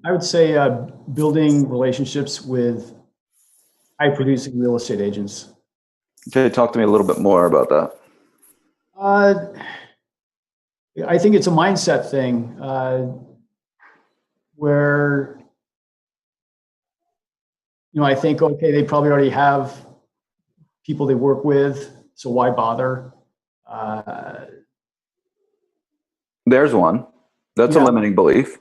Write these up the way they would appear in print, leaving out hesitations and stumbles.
I would say building relationships with high producing real estate agents. Okay, talk to me a little bit more about that. Uh, I think it's a mindset thing where, I think, okay, they probably already have people they work with, so why bother? Uh, There's one. That's a yeah, limiting belief.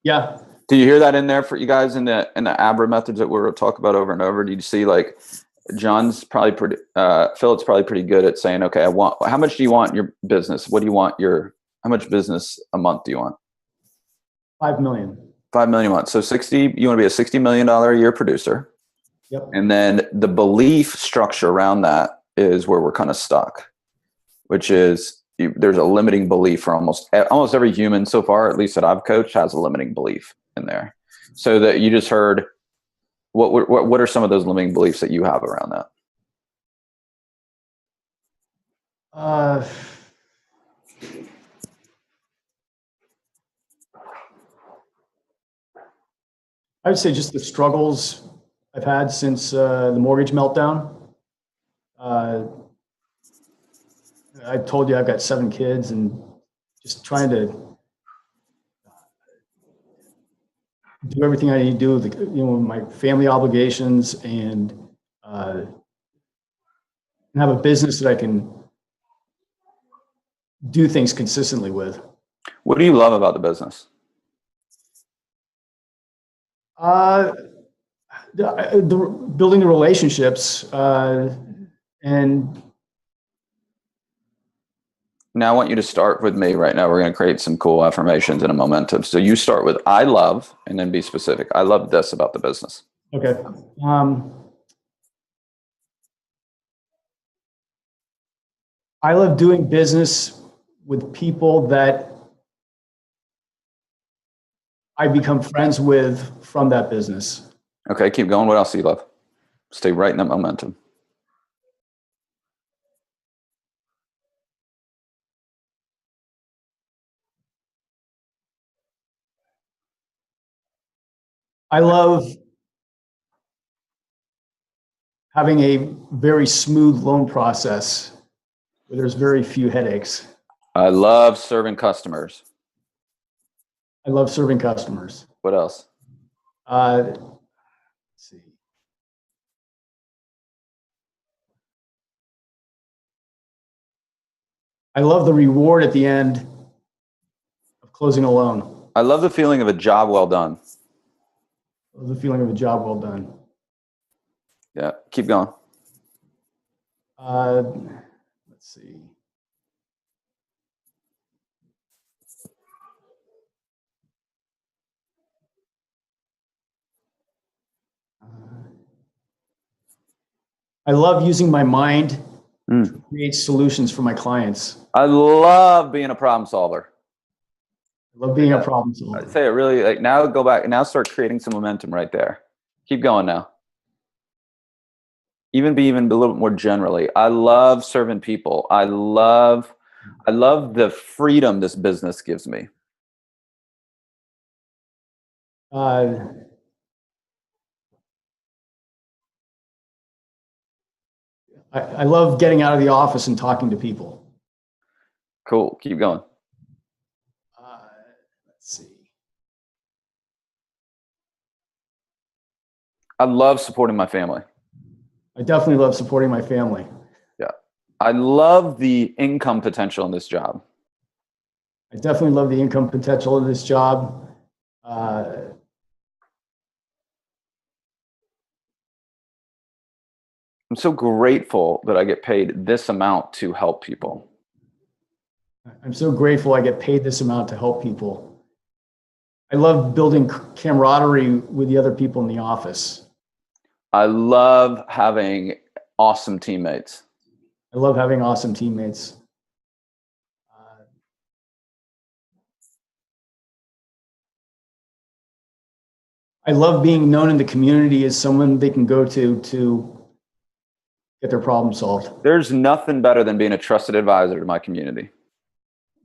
yeah. Do you hear that in there for you guys in the ABRA methods that we're talking about over and over? Do you see like John's probably pretty, Philip's probably pretty good at saying, okay, how much do you want your business? What do you want how much business a month do you want? 5 million. 5 million a month. So 60, you want to be a $60 million a year producer. Yep. And then the belief structure around that is where we're kind of stuck, which is there's a limiting belief for almost every human so far, at least that I've coached, has a limiting belief in there. So that you just heard, what are some of those limiting beliefs that you have around that? I would say just the struggles I've had since the mortgage meltdown. I told you I've got 7 kids, and just trying to do everything I need to do, my family obligations, and have a business that I can do things consistently with. What do you love about the business? The building the relationships, and now I want you to start with me right now. We're going to create some cool affirmations and a momentum. So you start with I love, and then be specific. I love this about the business. Okay. I love doing business with people that I become friends with from that business. Okay, keep going. What else do you love? Stay right in that momentum. I love having a very smooth loan process where there's very few headaches. I love serving customers. I love serving customers. What else? Let's see. I love the reward at the end of closing a loan. I love the feeling of a job well done. I love the feeling of a job well done. Yeah, keep going. Let's see. I love using my mind to create solutions for my clients. I love being a problem solver. I love being a problem solver. I'd say it really, like, now go back and now start creating some momentum right there. Keep going now. Even a little bit more generally. I love serving people. I love the freedom this business gives me. I love getting out of the office and talking to people. Cool. Keep going. Let's see. I love supporting my family. I definitely love supporting my family. Yeah. I love the income potential in this job. I definitely love the income potential of this job. I'm so grateful that I get paid this amount to help people. I'm so grateful I get paid this amount to help people. I love building camaraderie with the other people in the office. I love having awesome teammates. I love having awesome teammates. I love being known in the community as someone they can go to get their problem solved. There's nothing better than being a trusted advisor to my community.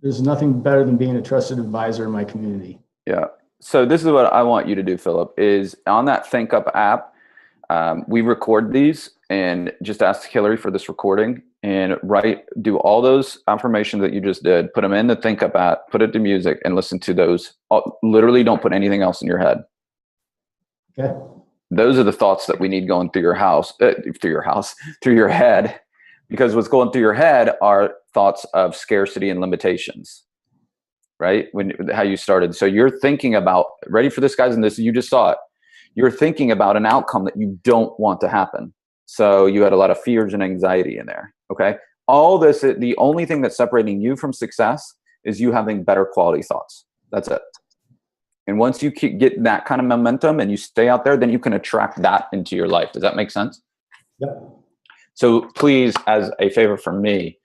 There's nothing better than being a trusted advisor in my community. Yeah. So this is what I want you to do, Philip, is on that Think Up app, we record these and just ask Hillary for this recording and do all those affirmations that you just did, put them in the Think Up app, put it to music and listen to those. Literally don't put anything else in your head. Okay. Those are the thoughts that we need going through your head, because what's going through your head are thoughts of scarcity and limitations, right? How you started. So you're thinking about, ready for this, guys, and this, you just saw it. You're thinking about an outcome that you don't want to happen. So you had a lot of fears and anxiety in there. Okay. All this, the only thing that's separating you from success is you having better quality thoughts. That's it. And once you get that kind of momentum and you stay out there, then you can attract that into your life. Does that make sense? Yep. So please, as a favor from me,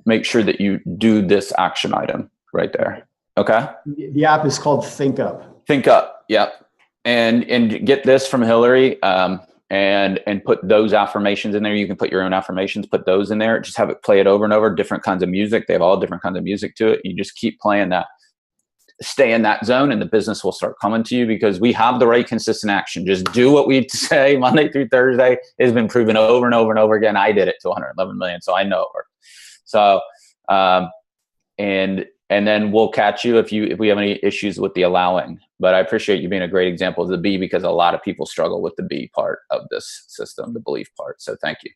make sure that you do this action item right there. Okay. The app is called Think Up. Think Up. Yep. And get this from Hillary. And put those affirmations in there. You can put your own affirmations, put those in there. Just have it play it over and over, different kinds of music. They have all different kinds of music to it. You just keep playing that. Stay in that zone and the business will start coming to you, because we have the right consistent action. Just do what we say Monday through Thursday. It's been proven over and over and over again. I did it to 111 million, so I know it worked. So, and then we'll catch you if we have any issues with the allowing. But I appreciate you being a great example of the B, because a lot of people struggle with the B part of this system, the belief part. So thank you.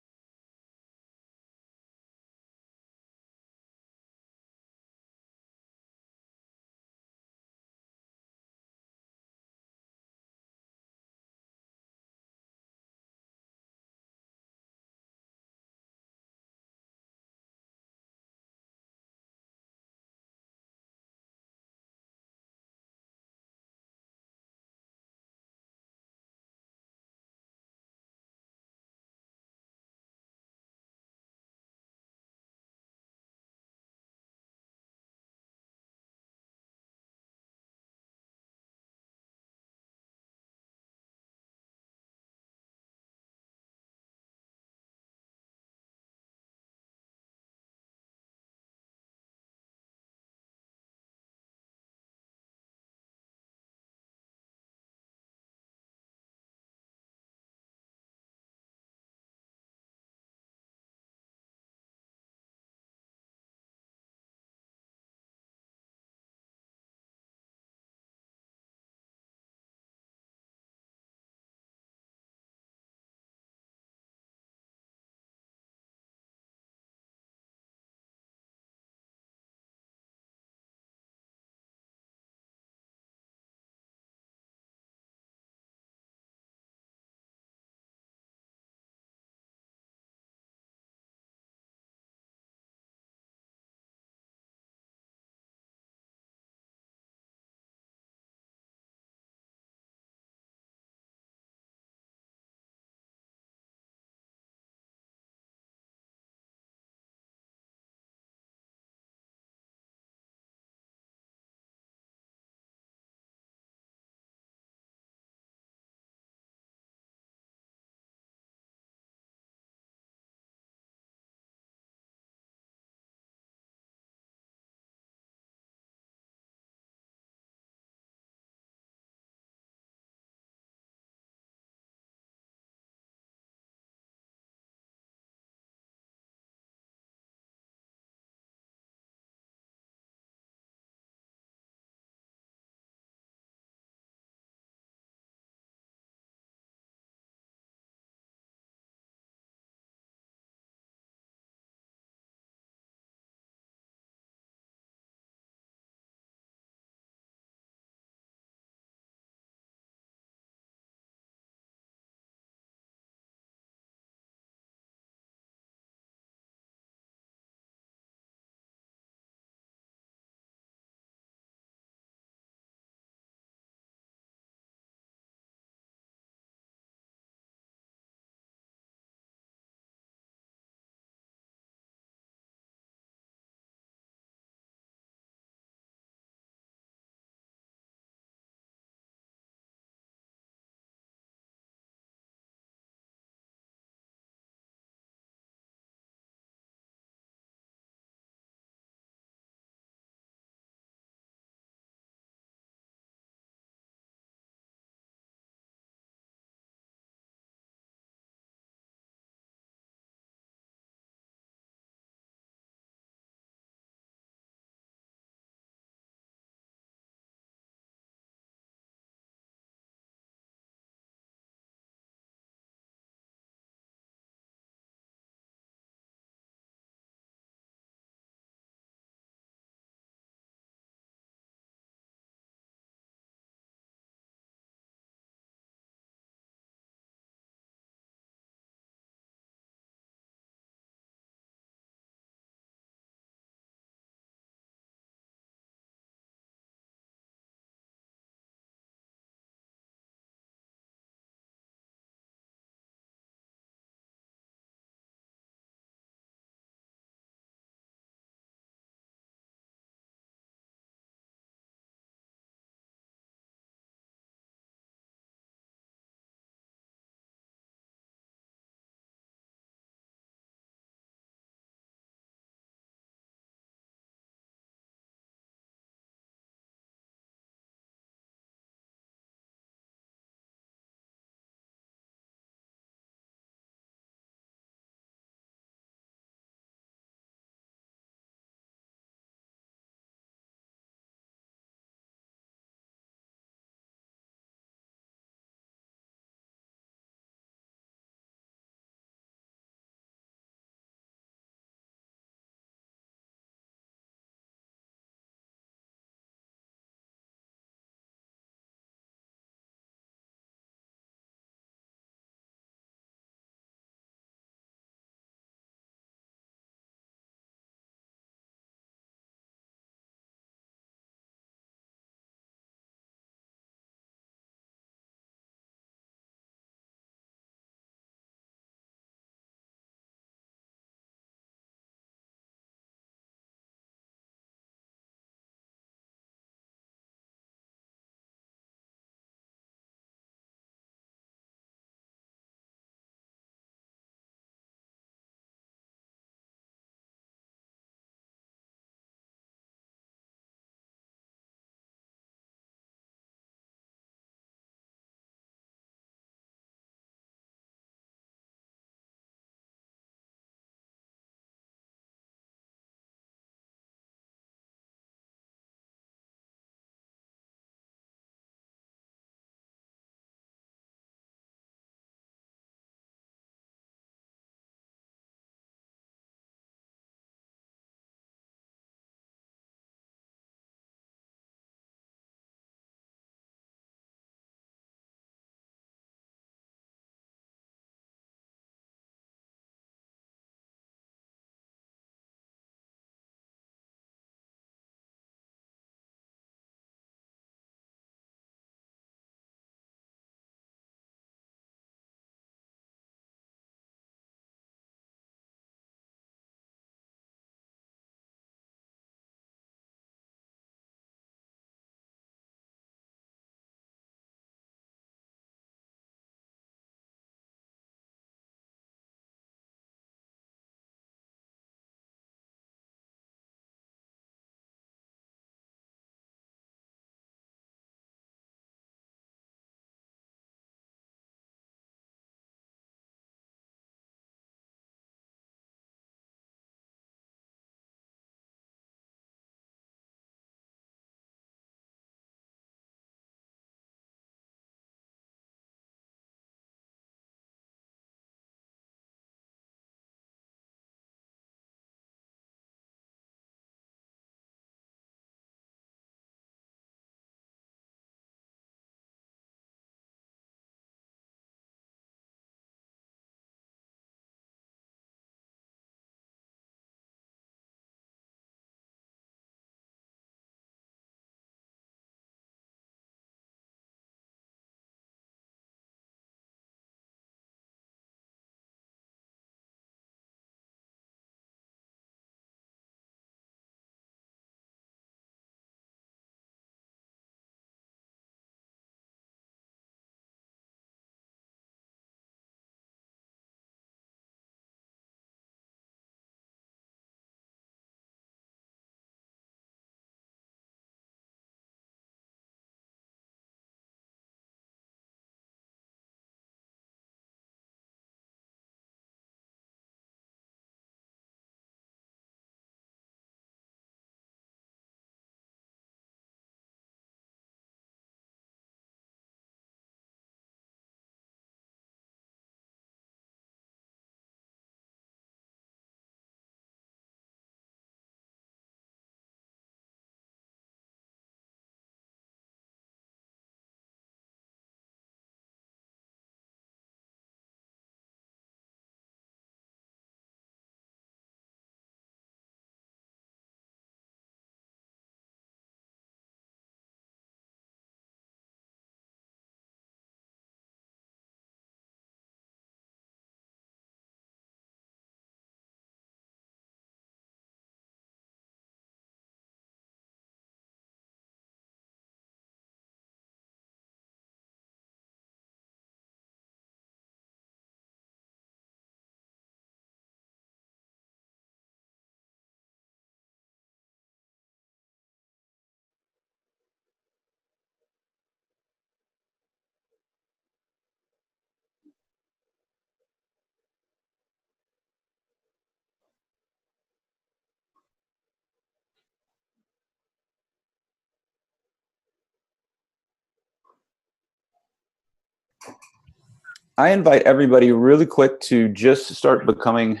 I invite everybody really quick to just start becoming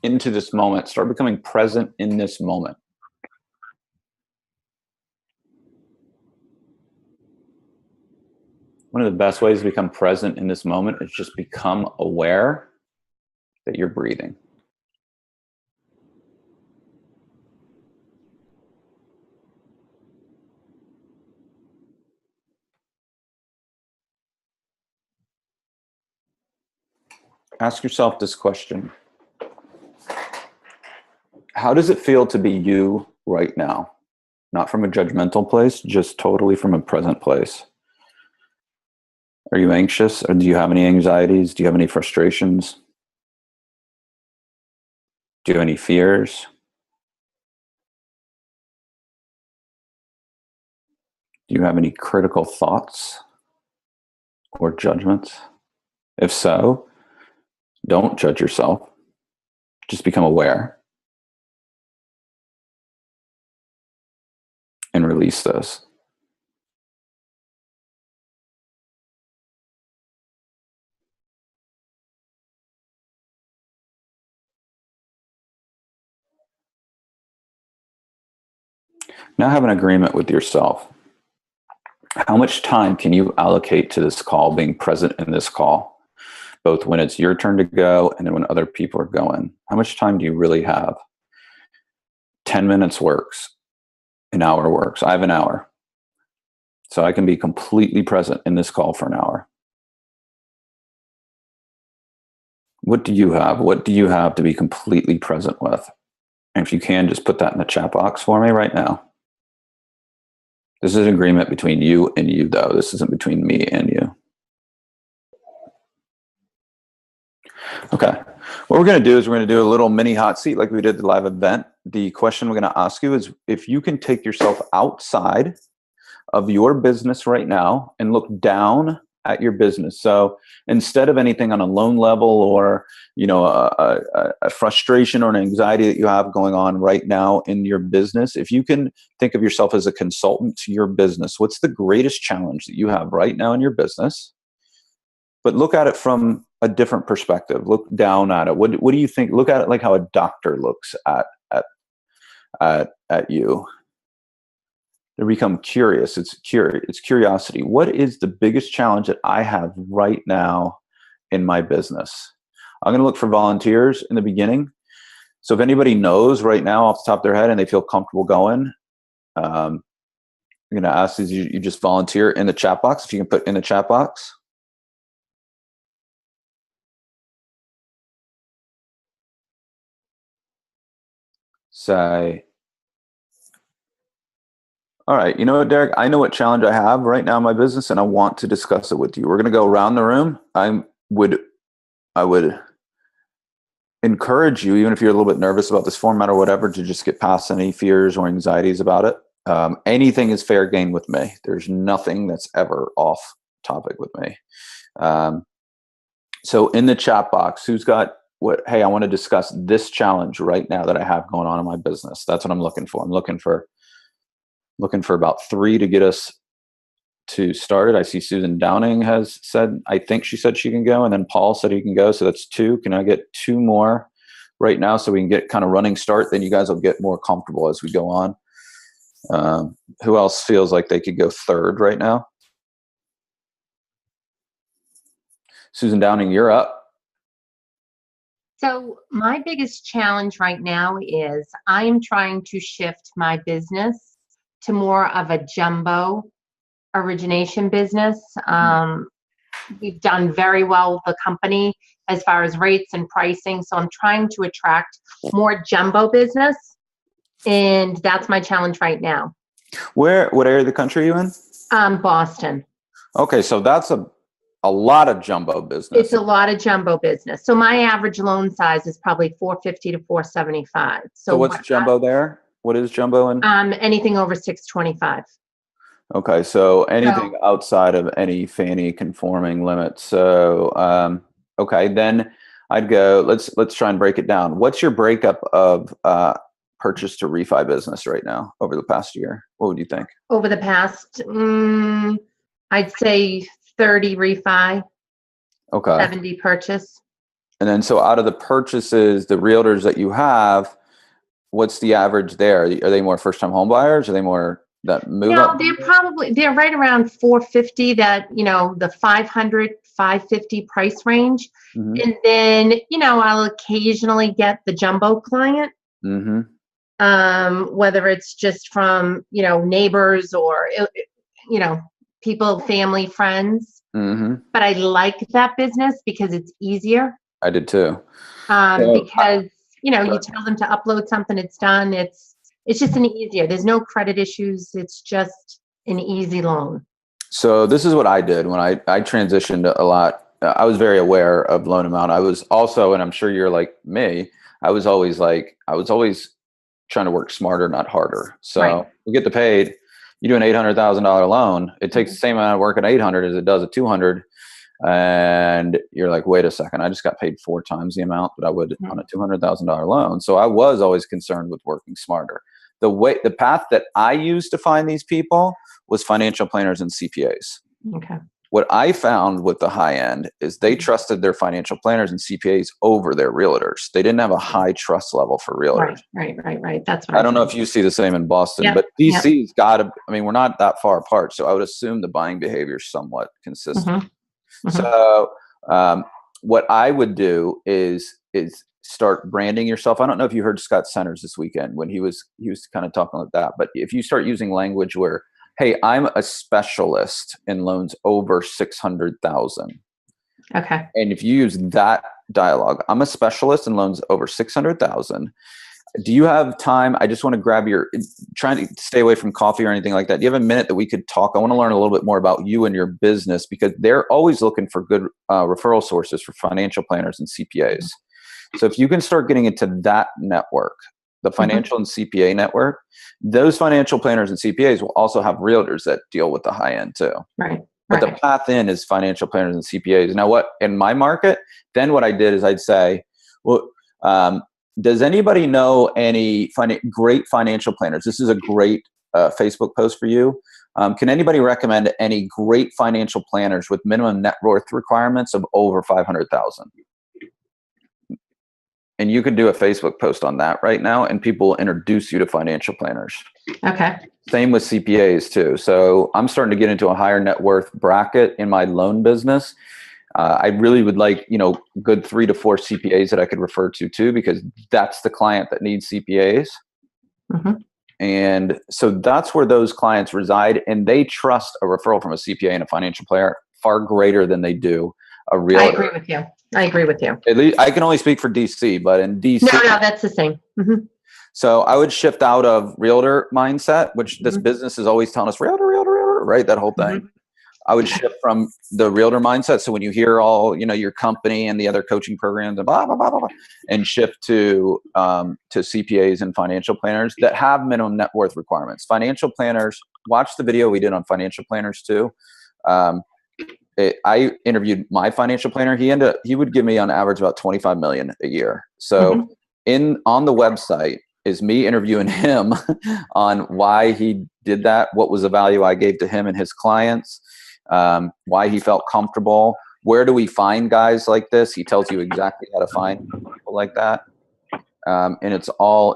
into this moment, start becoming present in this moment. One of the best ways to become present in this moment is just become aware that you're breathing. Ask yourself this question. How does it feel to be you right now? Not from a judgmental place, just totally from a present place. Are you anxious, or do you have any anxieties? Do you have any frustrations? Do you have any fears? Do you have any critical thoughts or judgments? If so, don't judge yourself. Just become aware and release those. Now have an agreement with yourself. How much time can you allocate to this call, being present in this call, both when it's your turn to go and then when other people are going? How much time do you really have? 10 minutes works. An hour works. I have an hour. So I can be completely present in this call for an hour. What do you have? What do you have to be completely present with? And if you can, just put that in the chat box for me right now. This is an agreement between you and you, though. This isn't between me and you. Okay. What we're going to do is we're going to do a little mini hot seat like we did the live event. The question we're going to ask you is if you can take yourself outside of your business right now and look down at your business. So instead of anything on a loan level or, you know, a frustration or an anxiety that you have going on right now in your business, if you can think of yourself as a consultant to your business, what's the greatest challenge that you have right now in your business? But look at it from a different perspective. Look down at it. What do you think? Look at it like how a doctor looks at you. To become curious. It's curiosity. What is the biggest challenge that I have right now in my business? I'm going to look for volunteers in the beginning. So if anybody knows right now off the top of their head and they feel comfortable going, I'm going to ask is you just volunteer in the chat box. If you can put in the chat box. Say, all right, you know what, Deryck? I know what challenge I have right now in my business, and I want to discuss it with you. We're going to go around the room. I would encourage you, even if you're a little bit nervous about this format or whatever, to just get past any fears or anxieties about it. Anything is fair game with me. There's nothing that's ever off topic with me. So in the chat box, who's got what? Hey, I want to discuss this challenge right now that I have going on in my business. That's what I'm looking for. I'm looking for about 3 to get us to start it. I see Susan Downing has said, I think she said she can go, and then Paul said he can go. So that's 2. Can I get 2 more right now so we can get kind of running start? Then you guys will get more comfortable as we go on. Who else feels like they could go 3rd right now? Susan Downing, you're up. So my biggest challenge right now is I am trying to shift my business to more of a jumbo origination business. We've done very well with the company as far as rates and pricing. So I'm trying to attract more jumbo business. And that's my challenge right now. What area of the country are you in? Boston. Okay, so that's a lot of jumbo business. It's a lot of jumbo business. So my average loan size is probably $450 to $475. So what's jumbo there? What is jumbo in? Anything over $625. Okay, so anything outside of any Fannie conforming limit. So okay, then I'd go. Let's try and break it down. What's your breakup of purchase to refi business right now over the past year? What would you think? Over the past, I'd say 30 refi. Okay. 70 purchase. And then, so out of the purchases, the realtors that you have, what's the average there? Are they more first-time home buyers? Are they more that move No, up? they're right around 450, that, the 500, 550 price range. Mm-hmm. And then, I'll occasionally get the jumbo client, Mm-hmm. whether it's just from, neighbors or, people, family, friends. Mm-hmm. But I like that business because it's easier. I did too. Because, you tell them to upload something, it's done. It's just an easier. There's no credit issues. It's just an easy loan. So this is what I did when I transitioned a lot. I was very aware of loan amount. I was also, and I'm sure you're like me, I was always trying to work smarter, not harder. So Right. we get the paid. You do an $800,000 loan. It takes the same amount of work at 800 as it does at 200. And you're like, wait a second, I just got paid 4 times the amount that I would on a $200,000 loan. So I was always concerned with working smarter. The path that I used to find these people was financial planners and CPAs. Okay. What I found with the high end is they trusted their financial planners and CPAs over their realtors. They didn't have a high trust level for realtors. Right. That's what I don't know if you see the same in Boston, Yep, but DC's got to, we're not that far apart. So I would assume the buying behavior is somewhat consistent. So what I would do is start branding yourself. I don't know if you heard Scott Centers this weekend when he was kind of talking like that, but if you start using language where, hey, I'm a specialist in loans over 600,000. Okay. And if you use that dialogue, I'm a specialist in loans over 600,000. Do you have time? I just want to grab trying to stay away from coffee or anything like that. Do you have a minute that we could talk? I want to learn a little bit more about you and your business, because they're always looking for good referral sources for financial planners and CPAs. So if you can start getting into that network, the financial and CPA network, those financial planners and CPAs will also have realtors that deal with the high end too. Right. But the path in is financial planners and CPAs. Now, what in my market, then what I did is I'd say, well, does anybody know any great financial planners? This is a great Facebook post for you. Can anybody recommend any great financial planners with minimum net worth requirements of over 500,000? And you could do a Facebook post on that right now, and people will introduce you to financial planners. Okay. Same with CPAs too. So I'm starting to get into a higher net worth bracket in my loan business. I really would like, good 3 to 4 CPAs that I could refer to too, because that's the client that needs CPAs. And so that's where those clients reside, and they trust a referral from a CPA and a financial planner far greater than they do a realtor. I agree with you. At least I can only speak for DC, but in DC, no, that's the same. So I would shift out of realtor mindset, which this business is always telling us realtor, right? That whole thing. I would shift from the realtor mindset. So when you hear all, your company and the other coaching programs and blah, blah, blah, blah, blah, and shift to CPAs and financial planners that have minimum net worth requirements. Financial planners, watch the video we did on financial planners too. I interviewed my financial planner. He would give me on average about 25 million a year. So on the website is me interviewing him on why he did that, what was the value I gave to him and his clients, why he felt comfortable. Where do we find guys like this? He tells you exactly how to find people like that. And it's all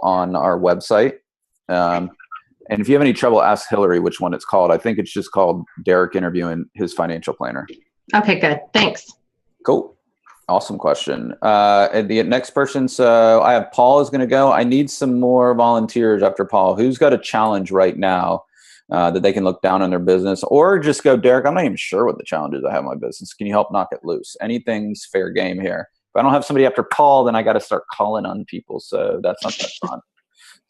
on our website. And if you have any trouble, ask Hillary which one it's called. I think it's just called Deryck Interviewing His Financial Planner. Okay, good. Thanks. Cool. Awesome question. And the next person, so I have Paul is going to go. I need some more volunteers after Paul. Who's got a challenge right now that they can look down on their business, or just go, Deryck, I'm not even sure what the challenges I have in my business. Can you help knock it loose? Anything's fair game here. If I don't have somebody after Paul, then I got to start calling on people. So that's not that fun.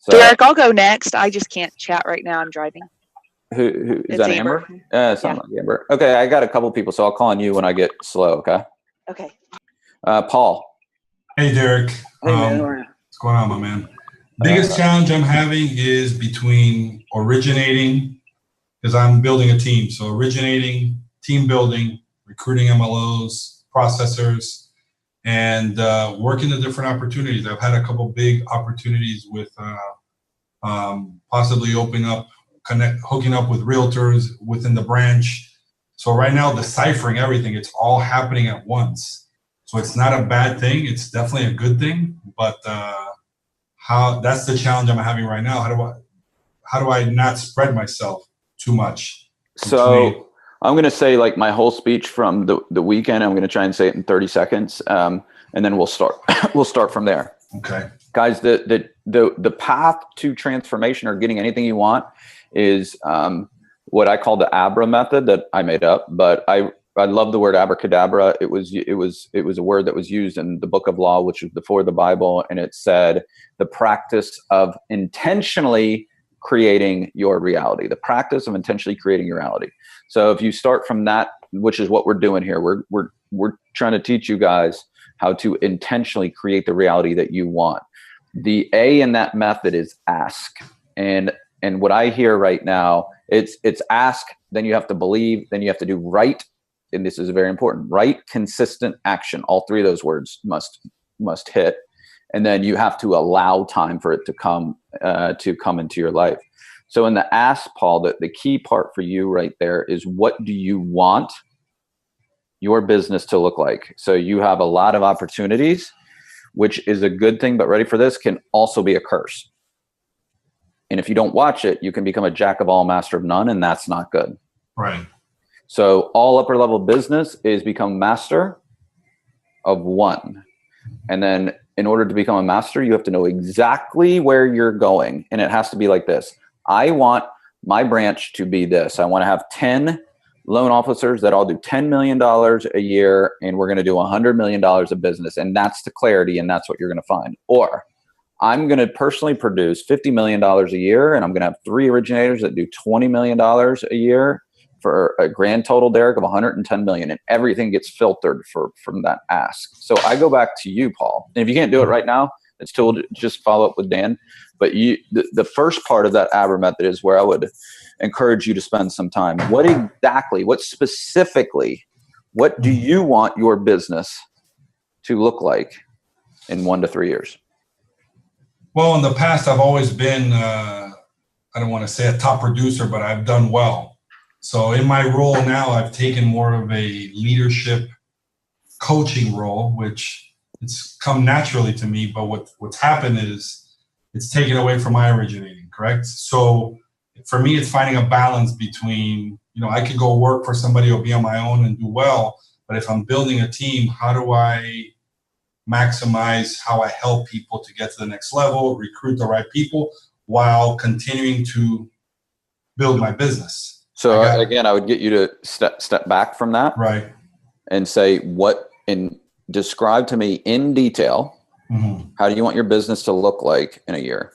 So, Deryck, I'll go next. I just can't chat right now. I'm driving. Who is that? Amber? It's not like Amber. Okay, I got a couple people, so I'll call on you when I get slow. Okay. Okay. Paul. Hey, Deryck. Hey, man. What's going on, my man? Biggest challenge I'm having is between originating, because I'm building a team. So originating, team building, recruiting MLOs, processors, and working the different opportunities. I've had a couple big opportunities with possibly hooking up with realtors within the branch, So right now, deciphering everything, it's all happening at once. So it's not a bad thing. It's definitely a good thing. But that's the challenge I'm having right now. How do I not spread myself too much? So I'm going to say like my whole speech from the weekend. I'm going to try and say it in 30 seconds. And then we'll start, we'll start from there. Okay. Guys, the path to transformation or getting anything you want is what I call the ABRA method that I made up, but I love the word abracadabra. It was a word that was used in the Book of Law, which was before the Bible, and it said the practice of intentionally creating your reality. The practice of intentionally creating your reality. So if you start from that, which is what we're doing here, we're trying to teach you guys how to intentionally create the reality that you want. The A in that method is ask. And what I hear right now, it's ask, then you have to believe, then you have to do right. And this is very important, right? Consistent action. All three of those words must hit. And then you have to allow time for it to come into your life. So in the ask, Paul, the key part for you right there is, what do you want your business to look like? So you have a lot of opportunities, which is a good thing, but ready for this, can also be a curse. And if you don't watch it, you can become a jack of all, master of none, and that's not good. Right. So all upper level business is become master of one. And then in order to become a master, you have to know exactly where you're going. And it has to be like this. I want my branch to be this. I want to have 10 loan officers that all do $10 million a year, and we're going to do $100 million of business. And that's the clarity, and that's what you're going to find. Or I'm going to personally produce $50 million a year, and I'm going to have 3 originators that do $20 million a year for a grand total, Deryck, of $110 million, and everything gets filtered from that ask. So I go back to you, Paul. And if you can't do it right now, it's still just follow up with Dan. But the first part of that ABRA method is where I would encourage you to spend some time. What specifically, what do you want your business to look like in 1 to 3 years? Well, in the past, I've always been, I don't want to say a top producer, but I've done well. So in my role now, I've taken more of a leadership coaching role, which it's come naturally to me. But what's happened is it's taken away from my originating, correct? So for me, it's finding a balance between, I could go work for somebody or be on my own and do well. But if I'm building a team, how do I maximize how I help people to get to the next level, recruit the right people while continuing to build my business? So again, I would get you to step back from that, right, and say describe to me in detail, how do you want your business to look like in a year?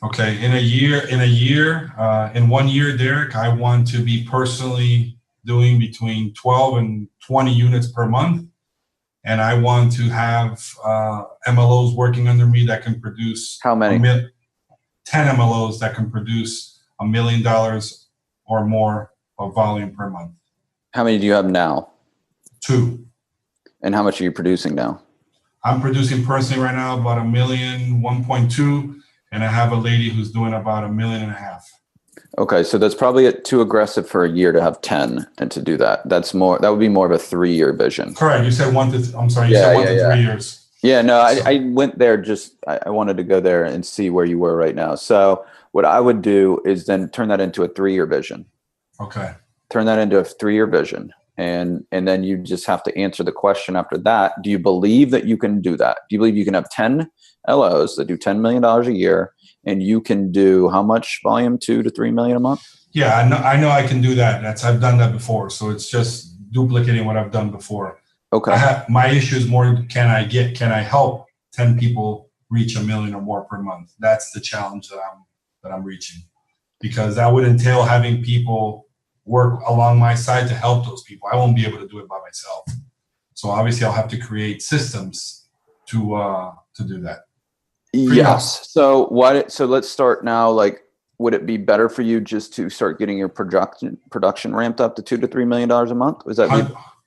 Okay, in 1 year, Deryck, I want to be personally doing between 12 and 20 units per month. And I want to have MLOs working under me that can produce how many? 10 MLOs that can produce $1 million or more of volume per month. How many do you have now? 2. And how much are you producing now? I'm producing personally right now about 1.2, and I have a lady who's doing about 1.5 million. Okay, so that's probably too aggressive for a year to have 10 and to do that. That would be more of a 3-year vision. Correct. You said 1 to 3 years. Yeah, no, I went there I wanted to go there and see where you were right now. So what I would do is then turn that into a 3-year vision. Okay. Turn that into a 3-year vision. And then you just have to answer the question after that. Do you believe that you can do that? Do you believe you can have 10 LOs that do $10 million a year, and you can do how much volume? 2 to 3 million a month? Yeah, I know I can do that. I've done that before. So it's just duplicating what I've done before. Okay. My issue is more, can I help 10 people reach $1 million or more per month? That's the challenge that I'm reaching, because that would entail having people work along my side to help those people. I won't be able to do it by myself. So obviously I'll have to create systems to do that. Yes. So let's start now. Like, would it be better for you just to start getting your production ramped up to $2 to $3 million a month? Is that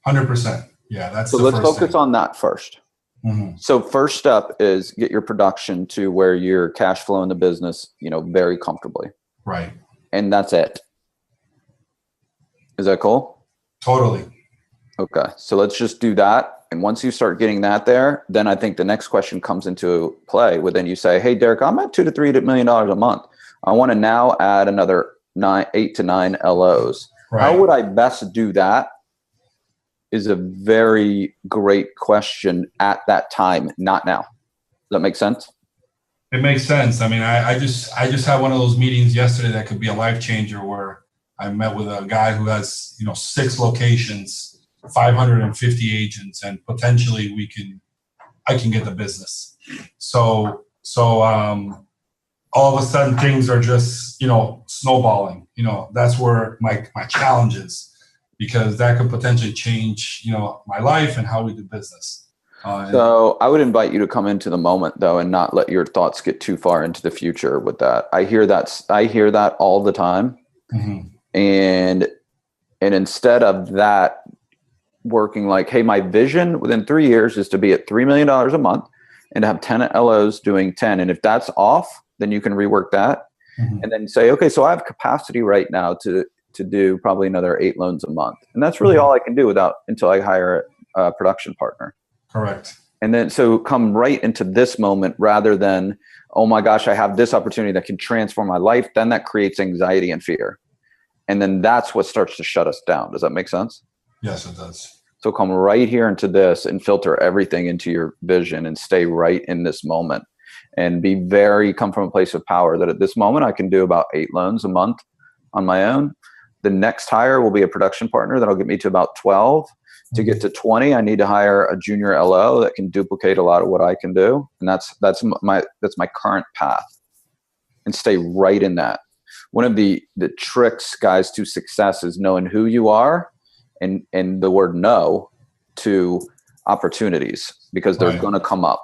100%? Yeah, that's so. Let's focus on that first. Mm-hmm. So first step is get your production to where your cash flow in the business, very comfortably. Right. And that's it. Is that cool? Totally. Okay. So let's just do that. And once you start getting that there, then I think the next question comes into play where then you say, hey, Deryck, I'm at $2 to $3 million a month. I want to now add another 8 to 9 LOs. Right. How would I best do that? Is a very great question at that time, not now. Does that make sense? It makes sense. I mean, I just had one of those meetings yesterday that could be a life changer where I met with a guy who has, 6 locations, 550 agents, and potentially I can get the business. So all of a sudden things are just, snowballing. That's where my challenge is, because that could potentially change, my life and how we do business. So I would invite you to come into the moment though, and not let your thoughts get too far into the future with that. I hear that all the time. Mm-hmm. And instead of that working like, hey, my vision within 3 years is to be at $3 million a month and to have 10 LOs doing 10. And if that's off, then you can rework that. Mm-hmm. And then say, okay, so I have capacity right now to do probably another 8 loans a month. And that's really all I can do until I hire a production partner. Correct. And then so come right into this moment rather than, oh my gosh, I have this opportunity that can transform my life. Then that creates anxiety and fear. And then that's what starts to shut us down. Does that make sense? Yes, it does. So come right here into this and filter everything into your vision and stay right in this moment and come from a place of power that at this moment I can do about 8 loans a month on my own. The next hire will be a production partner that'll get me to about 12. To get to 20, I need to hire a junior LO that can duplicate a lot of what I can do. And that's my current path, and stay right in that. One of the tricks, guys, to success is knowing who you are and the word no to opportunities, because they're going to come up.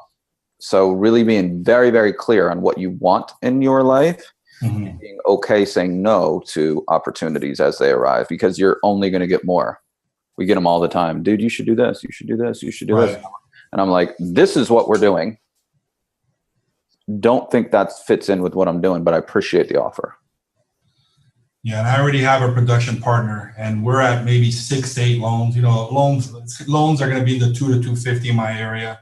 So really being very, very clear on what you want in your life, and being okay saying no to opportunities as they arrive, because you're only going to get more. We get them all the time. Dude, you should do this. You should do this. You should do this. And I'm like, this is what we're doing. Don't think that fits in with what I'm doing, but I appreciate the offer. Yeah, and I already have a production partner, and we're at maybe 6 to 8 loans. Loans are going to be in the 2 to 250 in my area.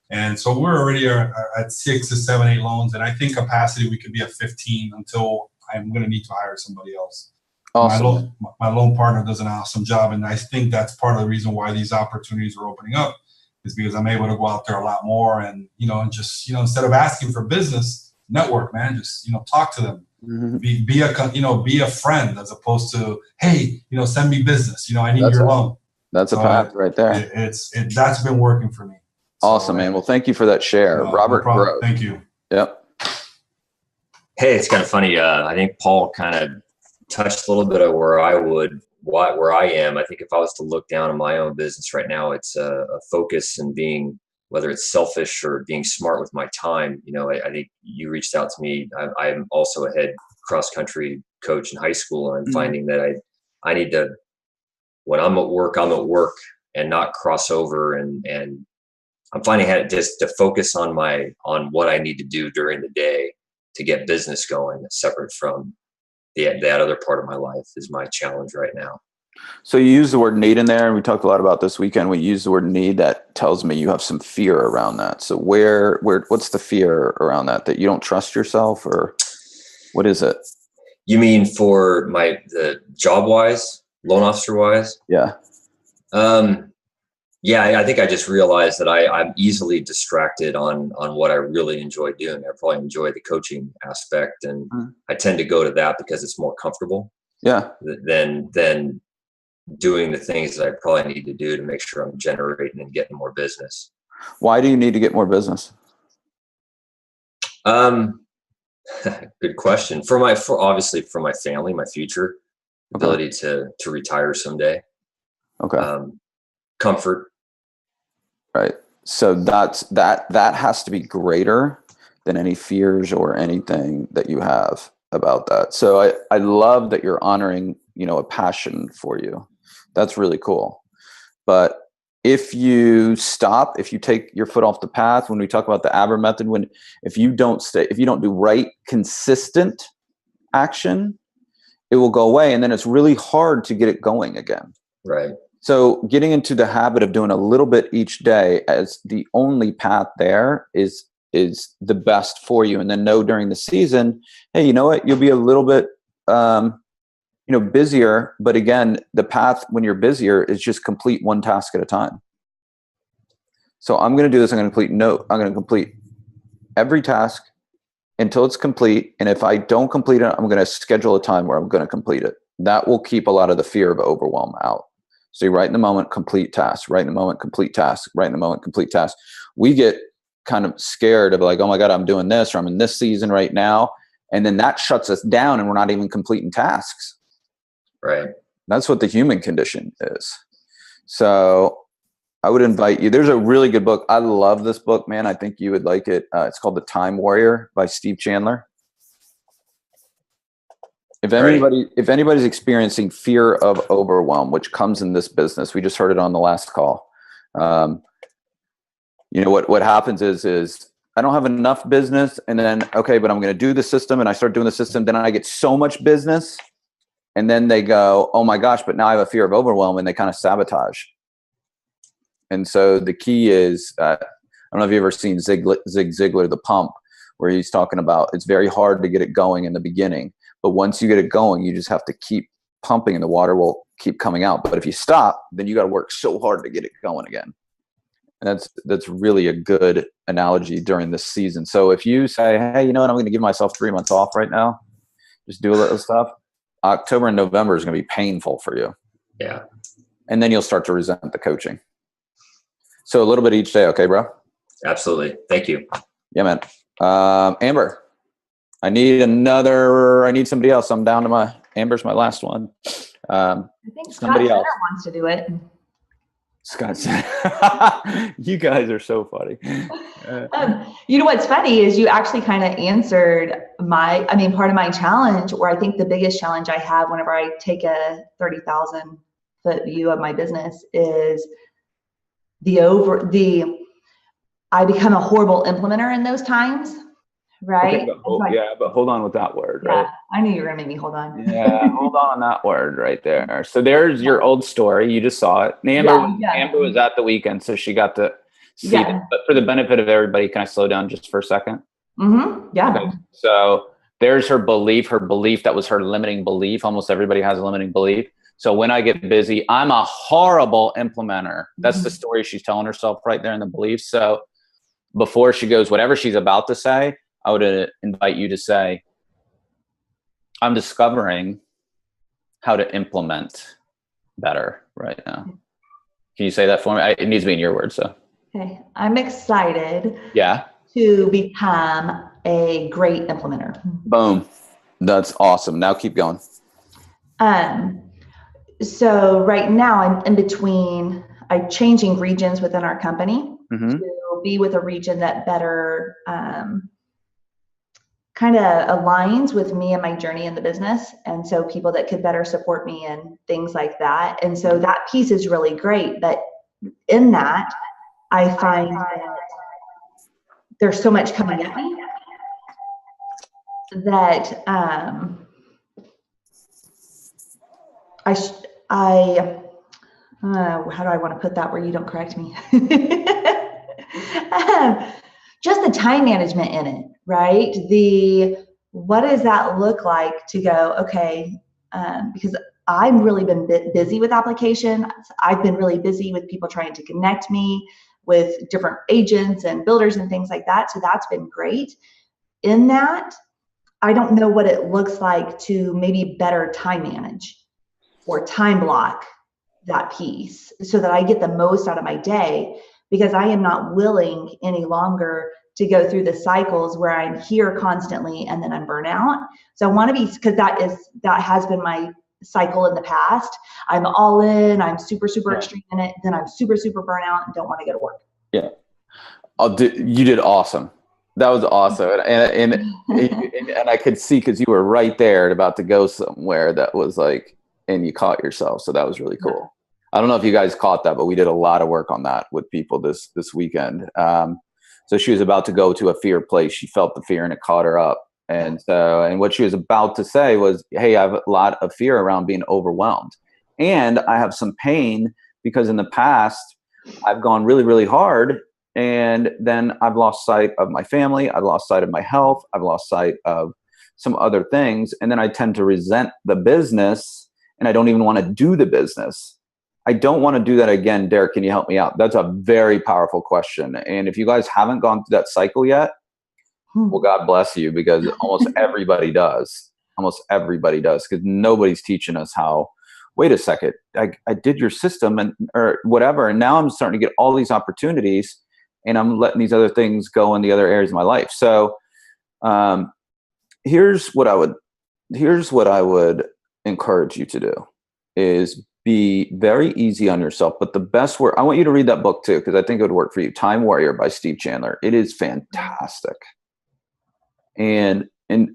And so we're already at 6 to 7, 8 loans. And I think capacity, we could be at 15 until I'm going to need to hire somebody else. Awesome. My loan partner does an awesome job, and I think that's part of the reason why these opportunities are opening up, is because I'm able to go out there a lot more and just instead of asking for business, network, man. Just talk to them, be a friend, as opposed to, hey, send me business. I need your loan. That's a path right there. That's been working for me. Awesome, man. Well, thank you for that share, Robert. No, thank you. Yep. Hey, it's kind of funny. I think Paul kind of touched a little bit of where I am. I think if I was to look down on my own business right now, it's a focus and being, whether it's selfish or being smart with my time. I think you reached out to me. I'm also a head cross country coach in high school, and I'm finding that I need to, when I'm at work and not cross over, and I'm finding how just to focus on what I need to do during the day to get business going, separate from that other part of my life is my challenge right now. So you use the word need in there, and we talked a lot about this weekend. We use the word need. That tells me you have some fear around that. So what's the fear around that you don't trust yourself, or what is it? You mean for the job wise, loan officer wise? Yeah. Yeah, I think I just realized that I'm easily distracted on what I really enjoy doing. I probably enjoy the coaching aspect, and I tend to go to that because it's more comfortable. Yeah. Than doing the things that I probably need to do to make sure I'm generating and getting more business. Why do you need to get more business? Good question. Obviously for my family, my future ability to retire someday. Okay. Comfort. Right. So that has to be greater than any fears or anything that you have about that. So I love that you're honoring, a passion for you. That's really cool. But if you take your foot off the path, when we talk about the Aber method, if you don't do right, consistent action, it will go away. And then it's really hard to get it going again. Right. So getting into the habit of doing a little bit each day as the only path there is the best for you. And then know during the season, hey, you know what? You'll be a little bit, busier. But again, the path when you're busier is just complete one task at a time. So I'm going to do this. I'm going to complete every task until it's complete. And if I don't complete it, I'm going to schedule a time where I'm going to complete it. That will keep a lot of the fear of overwhelm out. So you write in the moment, complete task, write in the moment, complete task, write in the moment, complete task. We get kind of scared of like, oh my God, I'm doing this, or I'm in this season right now. And then that shuts us down and we're not even completing tasks. Right. That's what the human condition is. So I would invite you. There's a really good book. I love this book, man. I think you would like it. It's called The Time Warrior by Steve Chandler. If anybody's experiencing fear of overwhelm, which comes in this business, we just heard it on the last call. What happens is I don't have enough business, and then okay, but I'm going to do the system, and I start doing the system. Then I get so much business, and then they go, oh my gosh, but now I have a fear of overwhelm, and they kind of sabotage. And so the key is, I don't know if you've ever seen Zig Ziglar, The Pump, where he's talking about it's very hard to get it going in the beginning. But once you get it going, you just have to keep pumping and the water will keep coming out. But if you stop, then you got to work so hard to get it going again. And that's really a good analogy during this season. So if you say, hey, you know what, I'm going to give myself 3 months off right now, just do a little stuff. October and November is going to be painful for you. Yeah. And then you'll start to resent the coaching. So a little bit each day. Okay, bro? Absolutely. Thank you. Yeah, man. Amber, I need somebody else. I'm down to Amber's my last one. I think somebody Scott else Center wants to do it. Scott said, you guys are so funny. You know what's funny is you actually kind of answered part of my challenge, or I think the biggest challenge I have whenever I take a 30,000 foot view of my business is I become a horrible implementer in those times, right? Okay, but hold on with that word, right? Yeah, I knew you were gonna make me hold on. Yeah, hold on that word right there. So there's your old story. You just saw it. Amber was at the weekend, so she got to see it. But for the benefit of everybody, can I slow down just for a second? Mm-hmm. Yeah. Okay. So there's her belief that was her limiting belief. Almost everybody has a limiting belief. So when I get busy, I'm a horrible implementer. That's the story she's telling herself right there in the belief. So before she goes, whatever she's about to say, I would invite you to say, I'm discovering how to implement better right now. Can you say that for me? It needs to be in your words. So. Okay. I'm excited Yeah. to become a great implementer. Boom. That's awesome. Now keep going. So right now I'm in between, I'm changing regions within our company to be with a region that better kind of aligns with me and my journey in the business. And so people that could better support me and things like that. And so that piece is really great. But in that, I find that there's so much coming at me that how do I want to put that where you don't correct me? Just the time management in it, right? What does that look like to go, okay, because I've really been busy with application. I've been really busy with people trying to connect me with different agents and builders and things like that. So that's been great. In that, I don't know what it looks like to maybe better time manage or time block that piece so that I get the most out of my day, because I am not willing any longer to go through the cycles where I'm here constantly and then I'm burnt out. So I want to be, because that has been my cycle in the past. I'm all in, I'm super extreme in it, then I'm super burnt out and don't want to go to work. Yeah. You did awesome. That was awesome. And I could see, because you were right there and about to go somewhere that was like, and you caught yourself. So that was really cool. I don't know if you guys caught that, but we did a lot of work on that with people this weekend. So she was about to go to a fear place. She felt the fear and it caught her up. And so, and what she was about to say was, hey, I have a lot of fear around being overwhelmed. And I have some pain because in the past, I've gone really, really hard. And then I've lost sight of my family. I've lost sight of my health. I've lost sight of some other things. And then I tend to resent the business and I don't even want to do the business. I don't want to do that again. Deryck, can you help me out? That's a very powerful question. And if you guys haven't gone through that cycle yet, well, God bless you, because almost everybody does. Almost everybody does, because nobody's teaching us how, wait a second, I did your system and or whatever, and now I'm starting to get all these opportunities and I'm letting these other things go in the other areas of my life. So here's what I would encourage you to do is be very easy on yourself. But the best word, I want you to read that book too, because I think it would work for you. Time Warrior by Steve Chandler. It is fantastic. And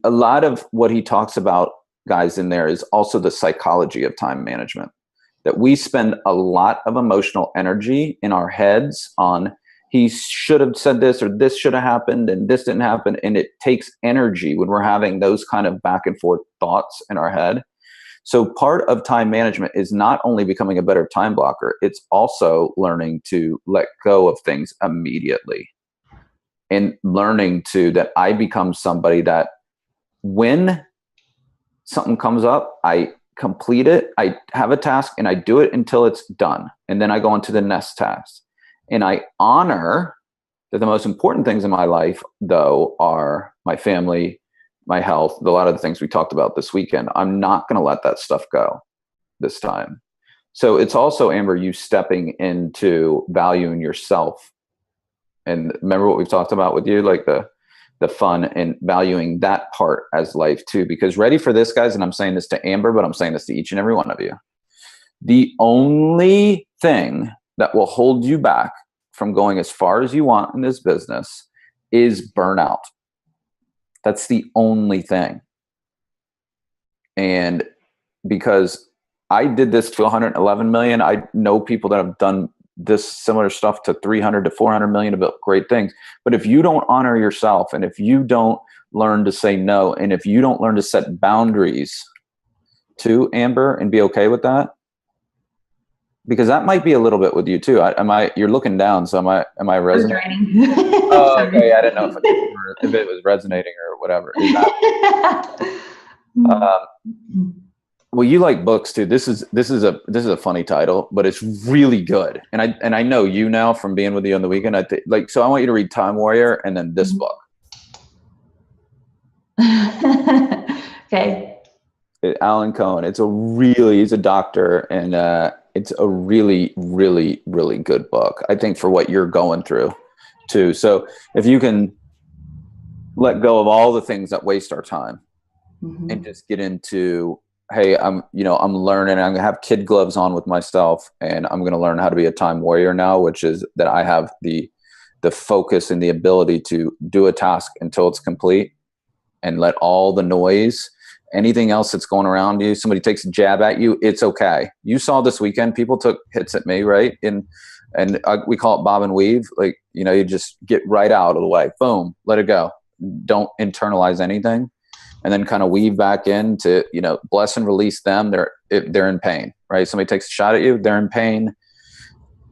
a lot of what he talks about, guys, in there is also the psychology of time management, that we spend a lot of emotional energy in our heads on he should have said this or this should have happened and this didn't happen. And it takes energy when we're having those kind of back and forth thoughts in our head. So part of time management is not only becoming a better time blocker, it's also learning to let go of things immediately. And learning that I become somebody that when something comes up, I complete it. I have a task and I do it until it's done. And then I go on to the next task. And I honor that the most important things in my life, though, are my family, my health, a lot of the things we talked about this weekend. I'm not going to let that stuff go this time. So it's also, Amber, you stepping into valuing yourself. And remember what we've talked about with you, like the fun and valuing that part as life too. Because ready for this, guys, and I'm saying this to Amber, but I'm saying this to each and every one of you. The only thing that will hold you back from going as far as you want in this business is burnout. That's the only thing. And because I did this to 111 million, I know people that have done this similar stuff to 300 to 400 million about great things. But if you don't honor yourself, and if you don't learn to say no, and if you don't learn to set boundaries to, Amber, and be okay with that, because that might be a little bit with you too. You're looking down, so am I resonating? Oh, okay. I didn't know if it was resonating or whatever. Well, you like books too. This is a funny title, but it's really good. And I know you now from being with you on the weekend. So I want you to read Time Warrior and then this book. Okay. Alan Cohen. He's a doctor, and it's a really, really, really good book, I think, for what you're going through too. So if you can let go of all the things that waste our time and just get into, hey, I'm learning, I'm gonna have kid gloves on with myself, and I'm gonna learn how to be a time warrior now, which is that I have the focus and the ability to do a task until it's complete and let all the noise, anything else that's going around you, somebody takes a jab at you, it's okay. You saw this weekend, people took hits at me, right? And we call it bob and weave. Like, you just get right out of the way. Boom, let it go. Don't internalize anything. And then kind of weave back into, bless and release them. They're in pain, right? Somebody takes a shot at you, they're in pain.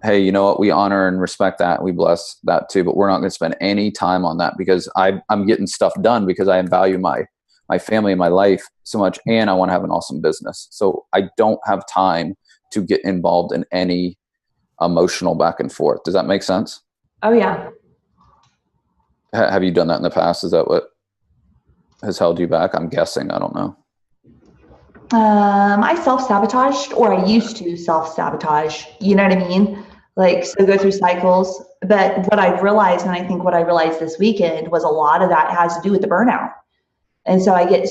Hey, you know what? We honor and respect that. We bless that too, but we're not going to spend any time on that because I'm getting stuff done because I value my family and my life so much, and I want to have an awesome business. So I don't have time to get involved in any emotional back and forth. Does that make sense? Oh yeah. Have you done that in the past? Is that what has held you back? I'm guessing. I don't know. I self-sabotaged, or I used to self-sabotage. You know what I mean? So go through cycles. But what I've realized, and I think what I realized this weekend, was a lot of that has to do with the burnout. And so I get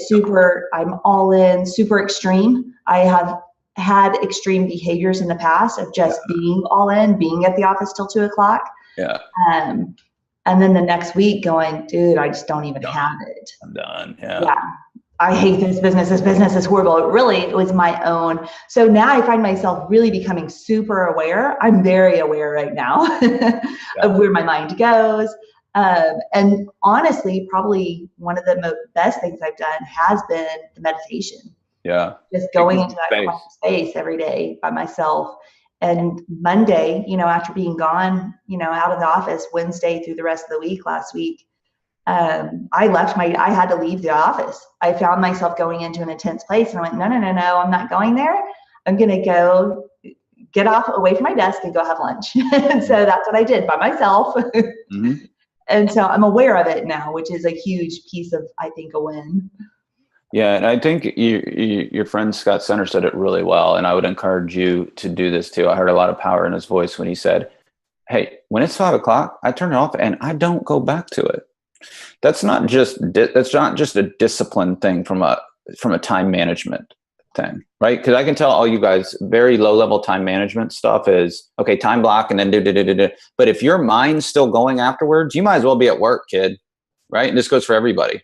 I'm all in, super extreme. I have had extreme behaviors in the past of just being all in, being at the office till 2:00. Yeah. And then the next week going, dude, I just don't even have it. I'm done. Yeah. Yeah. I hate this business. This business is horrible. It was my own. So now I find myself really becoming super aware. I'm very aware right now of where my mind goes. And honestly, probably one of the best things I've done has been the meditation. Yeah. Just going into that quiet space every day by myself. And Monday, after being gone, out of the office Wednesday through the rest of the week last week, I had to leave the office. I found myself going into an intense place and I went, no, I'm not going there. I'm going to go get off away from my desk and go have lunch. And so that's what I did by myself. Mm-hmm. And so I'm aware of it now, which is a huge piece of, I think, a win. Yeah, and I think your friend Scott Center said it really well, and I would encourage you to do this too. I heard a lot of power in his voice when he said, hey, when it's 5 o'clock, I turn it off and I don't go back to it. That's not just a discipline thing from a time management thing, right? Because I can tell all you guys very low level time management stuff is, okay, time block and then do. But if your mind's still going afterwards, you might as well be at work, kid, right? And this goes for everybody.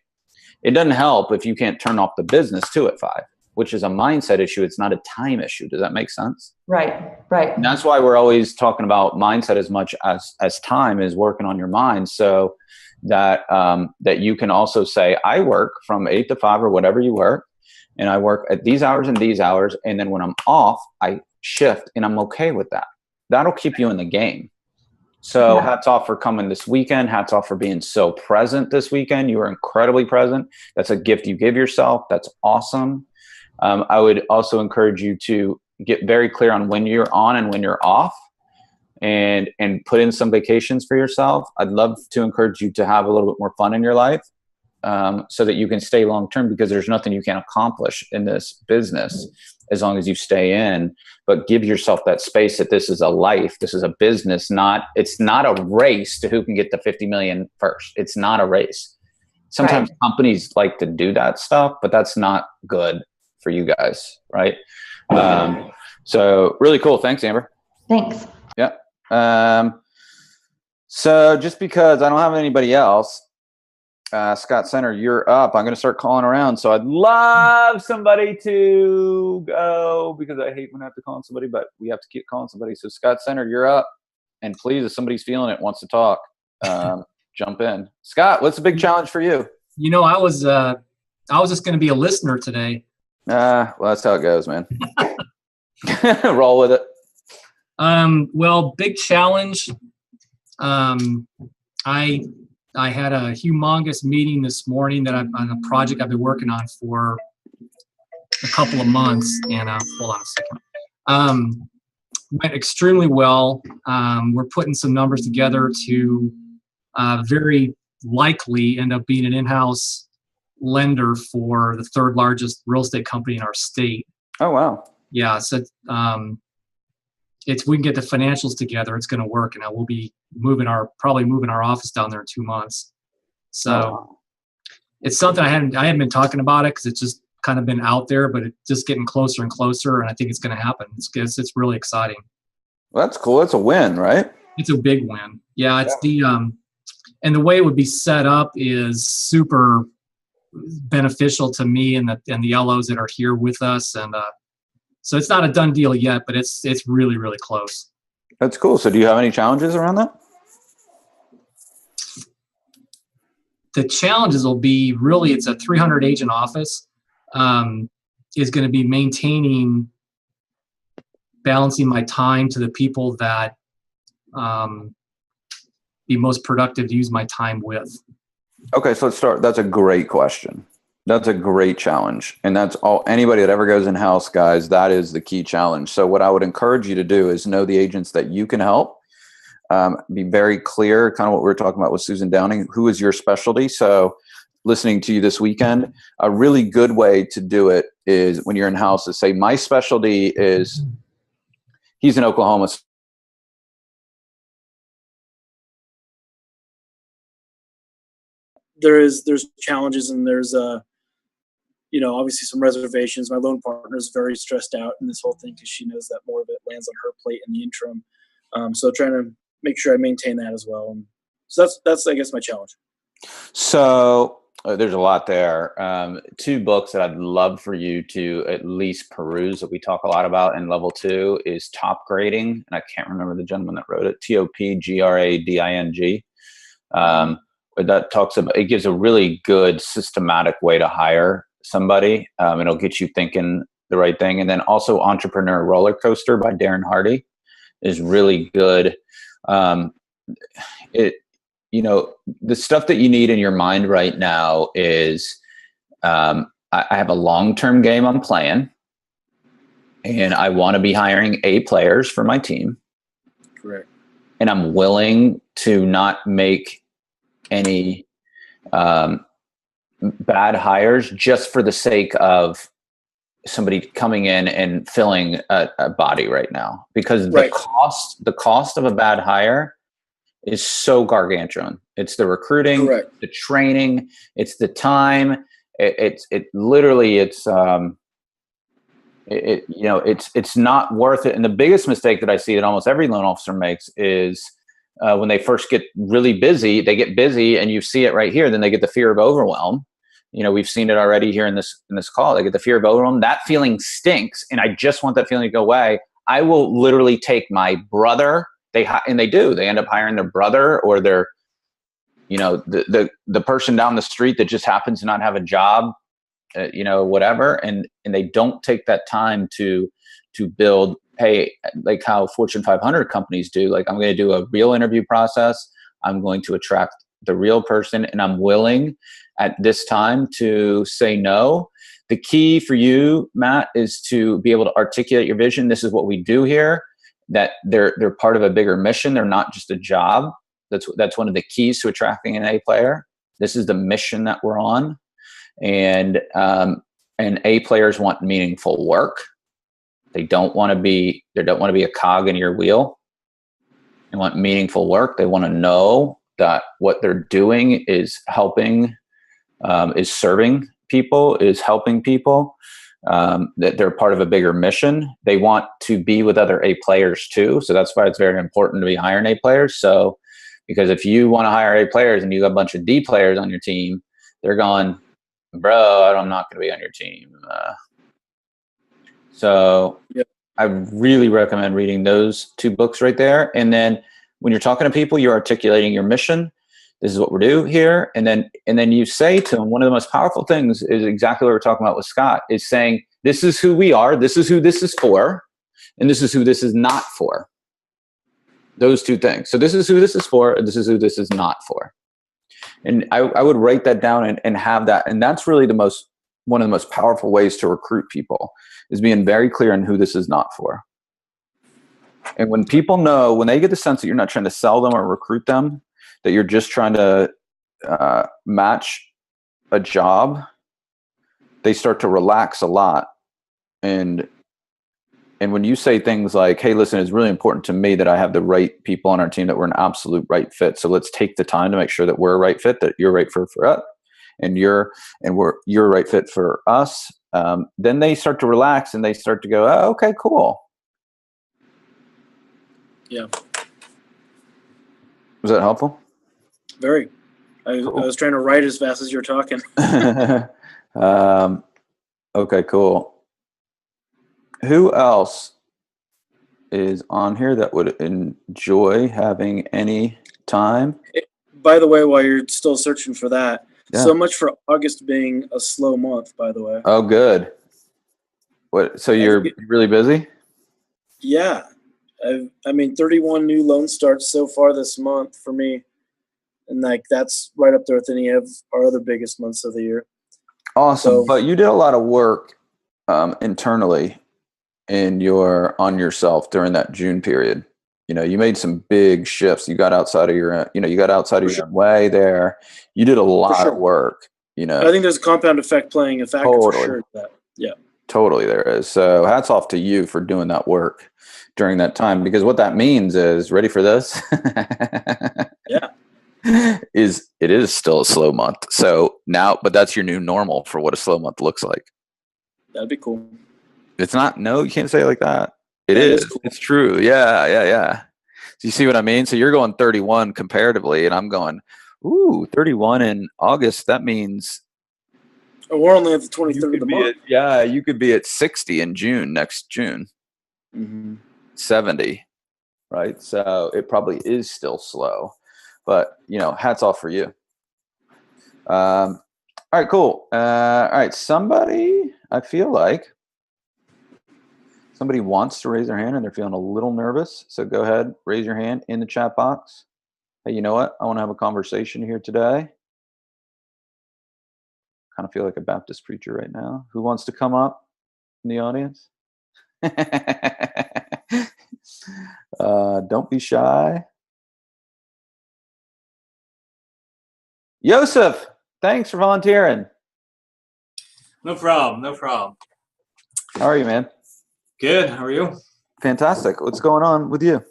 It doesn't help if you can't turn off the business too at 5, which is a mindset issue. It's not a time issue. Does that make sense? Right. And that's why we're always talking about mindset as much as time is working on your mind. So that you can also say, I work from 8 to 5 or whatever you work, and I work at these hours and these hours. And then when I'm off, I shift and I'm okay with that. That'll keep you in the game. So hats off for coming this weekend. Hats off for being so present this weekend. You were incredibly present. That's a gift you give yourself. That's awesome. I would also encourage you to get very clear on when you're on and when you're off, and put in some vacations for yourself. I'd love to encourage you to have a little bit more fun in your life, so that you can stay long-term, because there's nothing you can't accomplish in this business as long as you stay in. But give yourself that space that this is a life, this is a business, it's not a race to who can get to 50 million first. It's not a race. Sometimes companies like to do that stuff, but that's not good for you guys, right? So really cool. Thanks, Amber. Thanks. Yeah. So just because I don't have anybody else, Scott Center, you're up. I'm going to start calling around. So I'd love somebody to go, because I hate when I have to call on somebody, but we have to keep calling somebody. So Scott Center, you're up. And please, if somebody's feeling it, wants to talk, jump in. Scott, what's the big challenge for you? I was just going to be a listener today. Well, that's how it goes, man. Roll with it. Well, big challenge. I had a humongous meeting this morning on a project I've been working on for a couple of months. And hold on a second. Went extremely well. We're putting some numbers together to very likely end up being an in-house lender for the 3rd largest real estate company in our state. Oh, wow. Yeah. So if we can get the financials together, it's going to work, and I will be probably moving our office down there in 2 months. So It's something I hadn't been talking about it because it's just kind of been out there, but it's just getting closer and closer, and I think it's going to happen. It's really exciting. Well, that's cool. That's a win, right? It's a big win. Yeah. It's and the way it would be set up is super beneficial to me and the LOs that are here with us, and so it's not a done deal yet, but it's really, really close. That's cool. So do you have any challenges around that? The challenges will be really, it's a 300 agent office, is going to be balancing my time to the people that be most productive to use my time with. Okay, so let's start. That's a great question. That's a great challenge. And that's all anybody that ever goes in-house, guys, that is the key challenge. So what I would encourage you to do is know the agents that you can help. Be very clear, kind of what we were talking about with Susan Downing. Who is your specialty? So listening to you this weekend, a really good way to do it is when you're in-house is say, my specialty is, he's in Oklahoma. There's challenges, and there's obviously some reservations. My loan partner is very stressed out in this whole thing because she knows that more of it lands on her plate in the interim. So trying to make sure I maintain that as well. And so that's I guess my challenge. So there's a lot there. 2 books that I'd love for you to at least peruse that we talk a lot about in level 2 is Top Grading. And I can't remember the gentleman that wrote it. TOPGRADING. That talks about, it gives a really good systematic way to hire somebody. It'll get you thinking the right thing. And then also Entrepreneur Roller Coaster by Darren Hardy is really good. The stuff that you need in your mind right now is, I have a long-term game I'm playing, and I want to be hiring A players for my team. Correct. And I'm willing to not make any bad hires just for the sake of somebody coming in and filling a body right now, because Right. the cost of a bad hire is so gargantuan. It's the recruiting, Correct. the training, it's the time. It's not worth it. And the biggest mistake that I see that almost every loan officer makes is when they first get really busy, they get busy, and you see it right here. Then they get the fear of overwhelm. We've seen it already here in this call. They get the fear of overwhelm. That feeling stinks, and I just want that feeling to go away. I will literally take my brother. They do. They end up hiring their brother or their, the person down the street that just happens to not have a job, whatever, and they don't take that time to build. Hey, like how Fortune 500 companies do. Like, I'm going to do a real interview process. I'm going to attract the real person, and I'm willing at this time to say no. The key for you, Matt, is to be able to articulate your vision. This is what we do here. That they're part of a bigger mission. They're not just a job. That's one of the keys to attracting an A player. This is the mission that we're on, and A players want meaningful work. They don't want to be a cog in your wheel. They want meaningful work. They want to know that what they're doing is helping, is serving people, is helping people. That they're part of a bigger mission. They want to be with other A players too. So that's why it's very important to be hiring A players. So, because if you want to hire A players and you have a bunch of D players on your team, they're going, bro, I'm not going to be on your team. Yep. I really recommend reading those two books right there. And then when you're talking to people, you're articulating your mission. This is what we're doing here. And then you say to them, one of the most powerful things is exactly what we're talking about with Scott, is saying, this is who we are. This is who this is for. And this is who this is not for. Those two things. So this is who this is for, and this is who this is not for. And I would write that down and have that. And that's really one of the most powerful ways to recruit people, is being very clear on who this is not for. And when people know, when they get the sense that you're not trying to sell them or recruit them, that you're just trying to match a job, they start to relax a lot. And when you say things like, hey, listen, it's really important to me that I have the right people on our team, that we're an absolute right fit. So let's take the time to make sure that we're a right fit, that you're right for us, and you're a right fit for us. Then they start to relax and they start to go, oh, okay, cool. Yeah. Was that helpful? Very. I was trying to write as fast as you're talking. Okay, cool. Who else is on here that would enjoy having any time? By the way, while you're still searching for that, yeah. So much for August being a slow month, by the way. Oh, good. What? So you're really busy? Yeah. 31 new loan starts so far this month for me. And that's right up there with any of our other biggest months of the year. Awesome. So, but you did a lot of work internally on yourself during that June period. You made some big shifts. You got outside of your own way there. You did a lot of work. I think there's a compound effect playing a factor for sure. Yeah. Totally, there is. So hats off to you for doing that work during that time, because what that means is, ready for this? Yeah. It is still a slow month. So now, but that's your new normal for what a slow month looks like. That'd be cool. It's not. No, you can't say it like that. It is. Cool. It's true. Yeah. So you see what I mean? So you're going 31 comparatively, and I'm going, 31 in August. That means we're only at the 23rd of the month. You could be at 60 in June, next June. Mm-hmm. 70, right? So it probably is still slow. But, hats off for you. All right, cool. All right, I feel like somebody wants to raise their hand and they're feeling a little nervous. So go ahead, raise your hand in the chat box. Hey, you know what? I want to have a conversation here today. Kind of feel like a Baptist preacher right now. Who wants to come up in the audience? Don't be shy. Yosef, thanks for volunteering. No problem. No problem. How are you, man? Good. How are you? Fantastic. What's going on with you?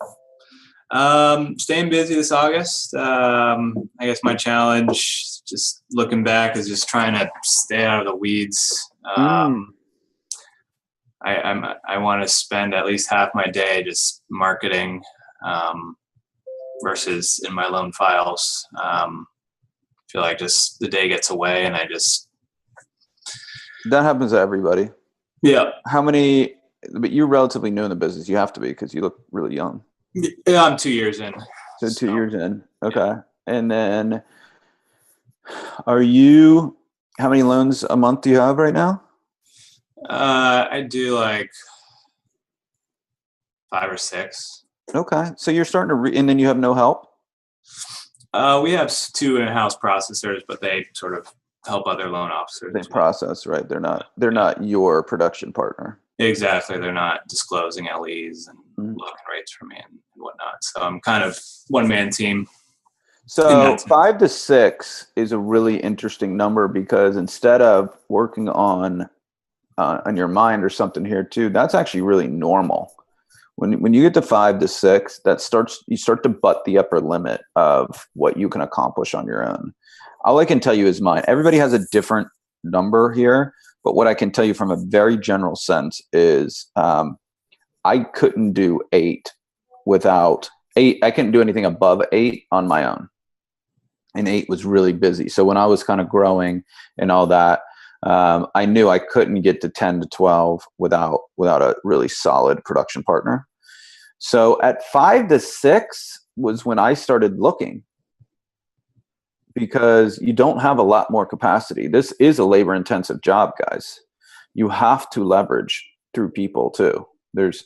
Staying busy this August. I guess my challenge, just looking back, is just trying to stay out of the weeds. I want to spend at least half my day just marketing versus in my loan files. Feel like just the day gets away and that happens to everybody. Yeah. But you're relatively new in the business. You have to be because you look really young. Yeah, I'm 2 years in. So 2 years in. Okay. Yeah. And then how many loans a month do you have right now? I do like 5 or 6. Okay. So you're starting to and then you have no help? We have 2 in-house processors, but they sort of help other loan officers. They process, right? They're not your production partner. Exactly. They're not disclosing LEs and locking rates for me and whatnot. So I'm kind of one-man team. So 5 to 6 is a really interesting number because instead of working on your mind or something here too, that's actually really normal. When you get to 5 to 6, you start to butt the upper limit of what you can accomplish on your own. All I can tell you is mine. Everybody has a different number here, but what I can tell you from a very general sense is I couldn't do 8 without 8. I couldn't do anything above 8 on my own. And 8 was really busy. So when I was kind of growing and all that, I knew I couldn't get to 10 to 12 without a really solid production partner. So at 5 to 6 was when I started looking, because you don't have a lot more capacity. This is a labor intensive job, guys. You have to leverage through people too.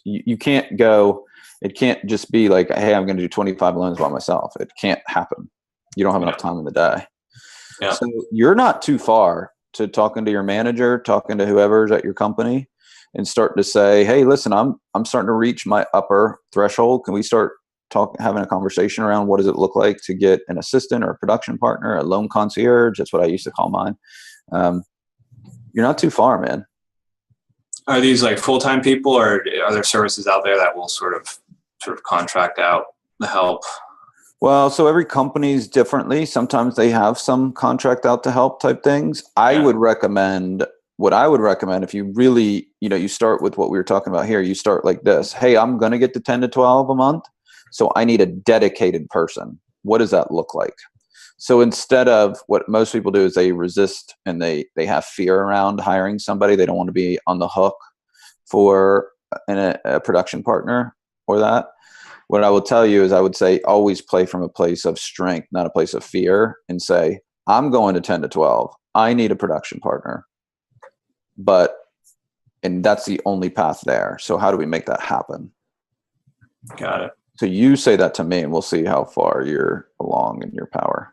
You can't go, it can't just be like, hey, I'm going to do 25 loans by myself. It can't happen. You don't have enough time in the day. Yeah. So you're not too far to talking to your manager, talking to whoever's at your company, and starting to say, hey, listen, I'm starting to reach my upper threshold. Can we start having a conversation around what does it look like to get an assistant or a production partner, a loan concierge? That's what I used to call mine. You're not too far, man. Are these like full-time people, or are there services out there that will sort of contract out the help? Well, so every company's differently. Sometimes they have some contract out to help type things. I would recommend if you really, you start with what we were talking about here. You start like this. Hey, I'm going to get to 10 to 12 a month. So I need a dedicated person. What does that look like? So instead of what most people do is they resist and they have fear around hiring somebody. They don't want to be on the hook for a production partner or that. What I will tell you is I would say always play from a place of strength, not a place of fear, and say, I'm going to 10 to 12. I need a production partner. And that's the only path there. So how do we make that happen? Got it. So you say that to me and we'll see how far you're along in your power.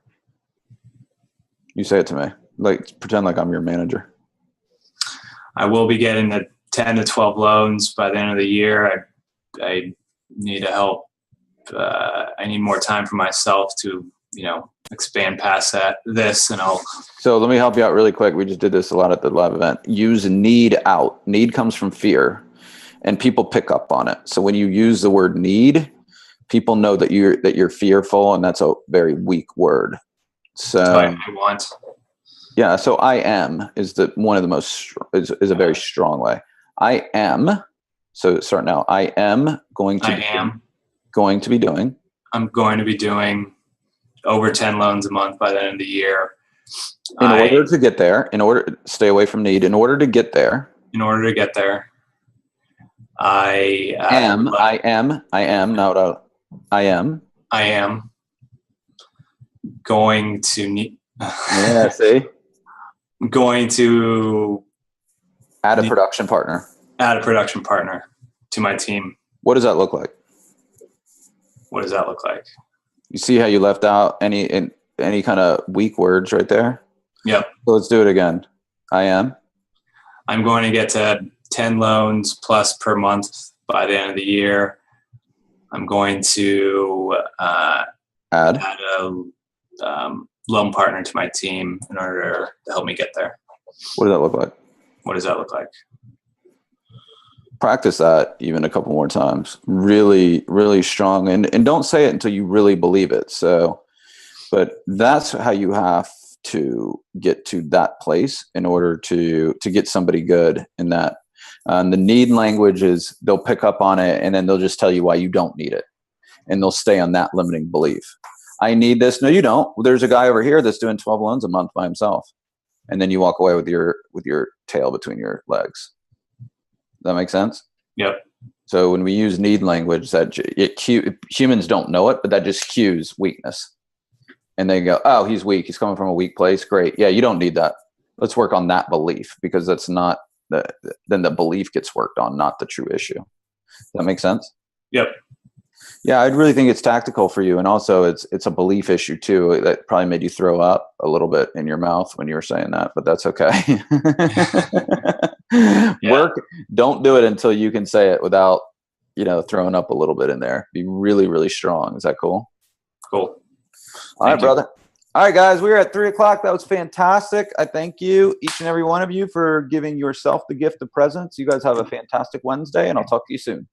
You say it to me. Like, pretend like I'm your manager. I will be getting the 10 to 12 loans by the end of the year. I need to help. I need more time for myself to, expand past this, and I'll. So let me help you out really quick. We just did this a lot at the live event. Use need out. Need comes from fear, and people pick up on it. So when you use the word need, people know that you're fearful, and that's a very weak word. So I want. Yeah. So I am is one of the most is a very strong way. I am. So start now. I am going to. I'm going to be doing over 10 loans a month by the end of the year. In order to get there, stay away from need. In order to get there, I am going to need. Yeah, see? Going to Add a production partner. add a production partner to my team. What does that look like? What does that look like? You see how you left out any kind of weak words right there? Yep. So let's do it again. I'm going to get to 10 loans plus per month by the end of the year. I'm going to add a loan partner to my team in order to help me get there. What does that look like? What does that look like? Practice that even a couple more times. Really, really strong. And don't say it until you really believe it. So, but that's how you have to get to that place in order to get somebody good in that. The need language is they'll pick up on it and then they'll just tell you why you don't need it. And they'll stay on that limiting belief. I need this. No, you don't. There's a guy over here that's doing 12 loans a month by himself. And then you walk away with your tail between your legs. Does that make sense? Yep. So when we use need language, humans don't know it, but that just cues weakness. And they go, oh, he's weak. He's coming from a weak place. Great. Yeah, you don't need that. Let's work on that belief because that's not then the belief gets worked on, not the true issue. Does that make sense? Yep. Yeah, I really think it's tactical for you. And also it's a belief issue too. That probably made you throw up a little bit in your mouth when you were saying that, but that's okay. Yeah. Don't do it until you can say it without, throwing up a little bit in there. Be really, really strong. Is that cool? Cool. All right, brother. All right, guys, we were at 3:00. That was fantastic. I thank you, each and every one of you, for giving yourself the gift of presence. You guys have a fantastic Wednesday, and I'll talk to you soon.